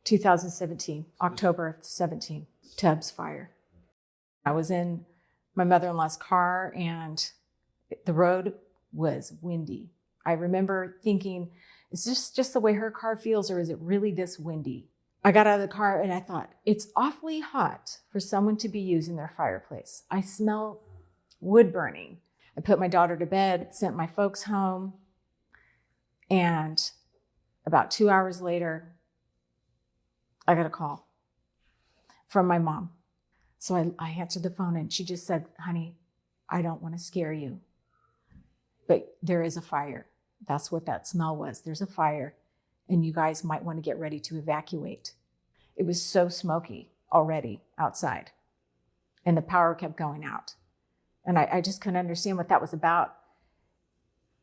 2017, October of 17, Tubbs fire. I was in my mother-in-law's car and the road was windy. I remember thinking, is this just the way her car feels or is it really this windy? I got out of the car and I thought, it's awfully hot for someone to be using their fireplace. I smell wood burning. I put my daughter to bed, sent my folks home, and about 2 hours later, I got a call from my mom. So I answered the phone and she just said, honey, I don't want to scare you, but there is a fire. That's what that smell was. There's a fire and you guys might want to get ready to evacuate. It was so smoky already outside and the power kept going out. And I just couldn't understand what that was about.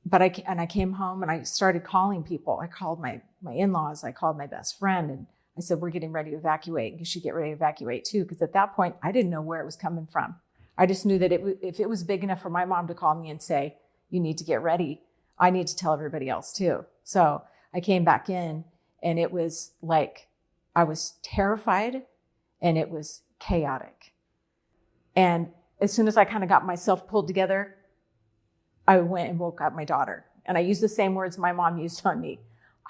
But I came home and I started calling people. I called my in-laws. I called my best friend and I said, we're getting ready to evacuate. You should get ready to evacuate too. Because at that point, I didn't know where it was coming from. I just knew that if it was big enough for my mom to call me and say, you need to get ready, I need to tell everybody else too. So I came back in and it was like, I was terrified and it was chaotic. And as soon as I kind of got myself pulled together, I went and woke up my daughter. And I used the same words my mom used on me.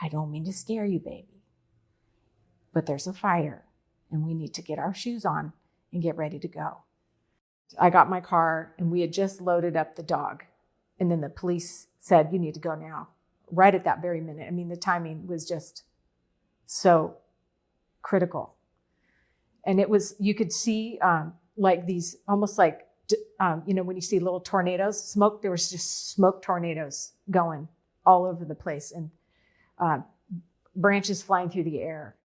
I don't mean to scare you, baby, but there's a fire and we need to get our shoes on and get ready to go. I got my car and we had just loaded up the dog. And then the police said, you need to go now, right at that very minute. I mean, the timing was just so critical. And it was, you could see like these, almost like, when you see little tornadoes, smoke, there was just smoke tornadoes going all over the place and branches flying through the air.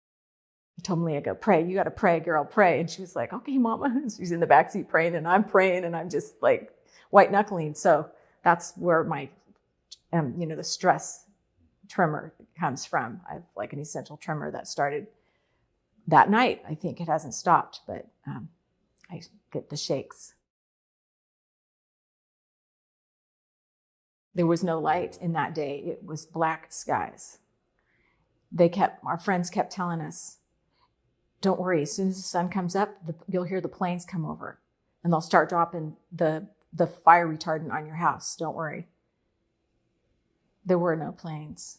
I told Malia, go pray. You got to pray, girl, pray. And she was like, okay, mama. And she's in the backseat praying and I'm praying and I'm just like white knuckling. So that's where my, the stress tremor comes from. I have like an essential tremor that started that night. I think it hasn't stopped, but I get the shakes. There was no light in that day. It was black skies. Our friends kept telling us, don't worry, as soon as the sun comes up, you'll hear the planes come over and they'll start dropping the fire retardant on your house. Don't worry. There were no planes.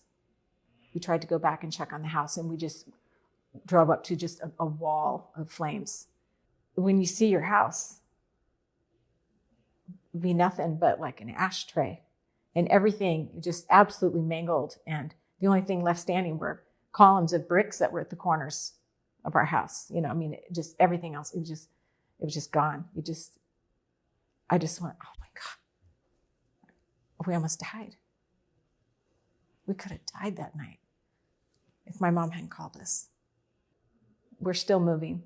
We tried to go back and check on the house and we just drove up to just a wall of flames. When you see your house, it'd be nothing but like an ashtray and everything just absolutely mangled. And the only thing left standing were columns of bricks that were at the corners of our house. Just everything else, it was just gone. I just went, oh my God, we almost died. We could have died that night if my mom hadn't called us. We're still moving.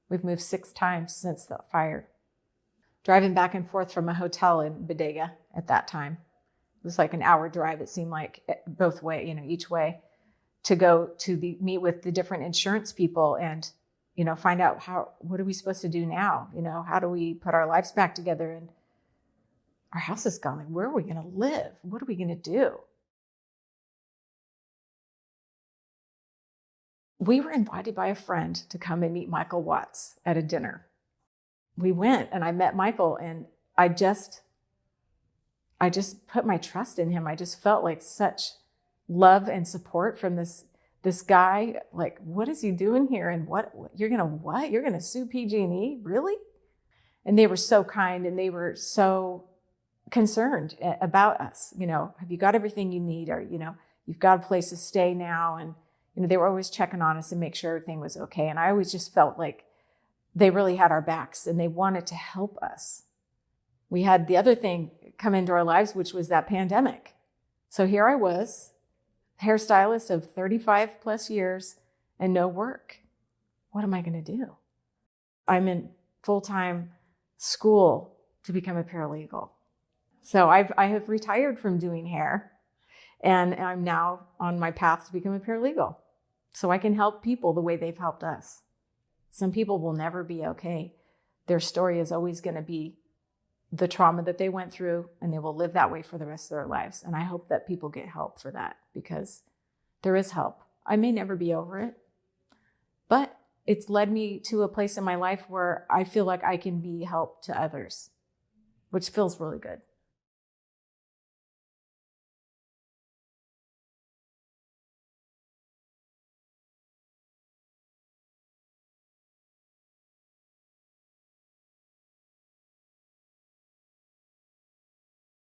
We've moved 6 times since the fire. Driving back and forth from a hotel in Bodega at that time. It was like an hour drive, it seemed like, both way, each way, to go to meet with the different insurance people and, find out what are we supposed to do now? How do we put our lives back together? And our house is gone. Like, where are we going to live? What are we going to do? We were invited by a friend to come and meet Michael Watts at a dinner. We went and I met Michael and I just put my trust in him. I just felt like such love and support from this guy. Like, what is he doing here? And what? You're going to sue PG&E? Really? And they were so kind and they were so concerned about us. Have you got everything you need? Or, you've got a place to stay now. And, they were always checking on us and make sure everything was okay. And I always just felt like they really had our backs and they wanted to help us. We had the other thing come into our lives, which was that pandemic. So here I was, hairstylist of 35 plus years and no work. What am I going to do? I'm in full-time school to become a paralegal. So I have retired from doing hair and I'm now on my path to become a paralegal. So I can help people the way they've helped us. Some people will never be okay. Their story is always going to be the trauma that they went through, and they will live that way for the rest of their lives. And I hope that people get help for that because there is help. I may never be over it, it's led me to a place in my life where I feel like I can be help to others, which feels really good.